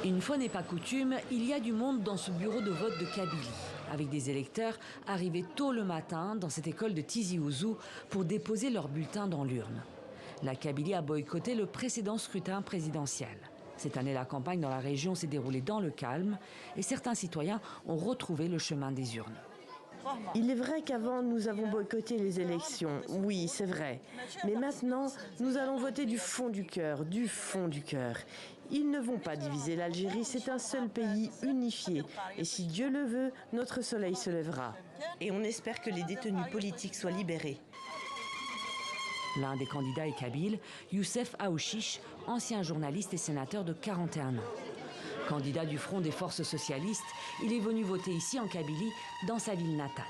Une fois n'est pas coutume, il y a du monde dans ce bureau de vote de Kabylie, avec des électeurs arrivés tôt le matin dans cette école de Tizi Ouzou pour déposer leur bulletin dans l'urne. La Kabylie a boycotté le précédent scrutin présidentiel. Cette année, la campagne dans la région s'est déroulée dans le calme et certains citoyens ont retrouvé le chemin des urnes. Il est vrai qu'avant, nous avons boycotté les élections. Oui, c'est vrai. Mais maintenant, nous allons voter du fond du cœur, du fond du cœur. Ils ne vont pas diviser l'Algérie, c'est un seul pays unifié. Et si Dieu le veut, notre soleil se lèvera. Et on espère que les détenus politiques soient libérés. L'un des candidats est kabyle, Youssef Aouchiche, ancien journaliste et sénateur de 41 ans. Candidat du Front des forces socialistes, il est venu voter ici en Kabylie, dans sa ville natale.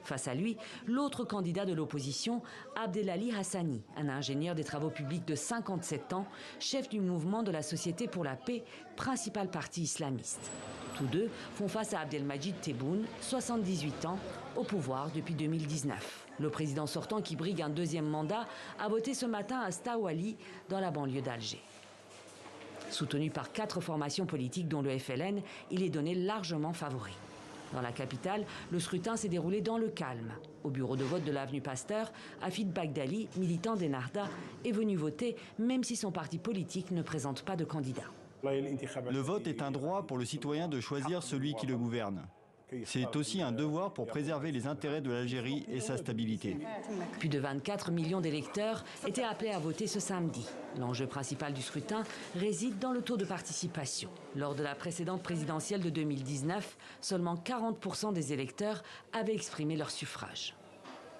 Face à lui, l'autre candidat de l'opposition, Abdelali Hassani, un ingénieur des travaux publics de 57 ans, chef du mouvement de la Société pour la paix, principal parti islamiste. Tous deux font face à Abdelmajid Tebboune, 78 ans, au pouvoir depuis 2019. Le président sortant, qui brigue un deuxième mandat, a voté ce matin à Stawali, dans la banlieue d'Alger. Soutenu par 4 formations politiques dont le FLN, il est donné largement favori. Dans la capitale, le scrutin s'est déroulé dans le calme. Au bureau de vote de l'avenue Pasteur, Hafid Bagdali, militant d'Ennahda, est venu voter même si son parti politique ne présente pas de candidat. Le vote est un droit pour le citoyen de choisir celui qui le gouverne. C'est aussi un devoir pour préserver les intérêts de l'Algérie et sa stabilité. Plus de 24 millions d'électeurs étaient appelés à voter ce samedi. L'enjeu principal du scrutin réside dans le taux de participation. Lors de la précédente présidentielle de 2019, seulement 40% des électeurs avaient exprimé leur suffrage.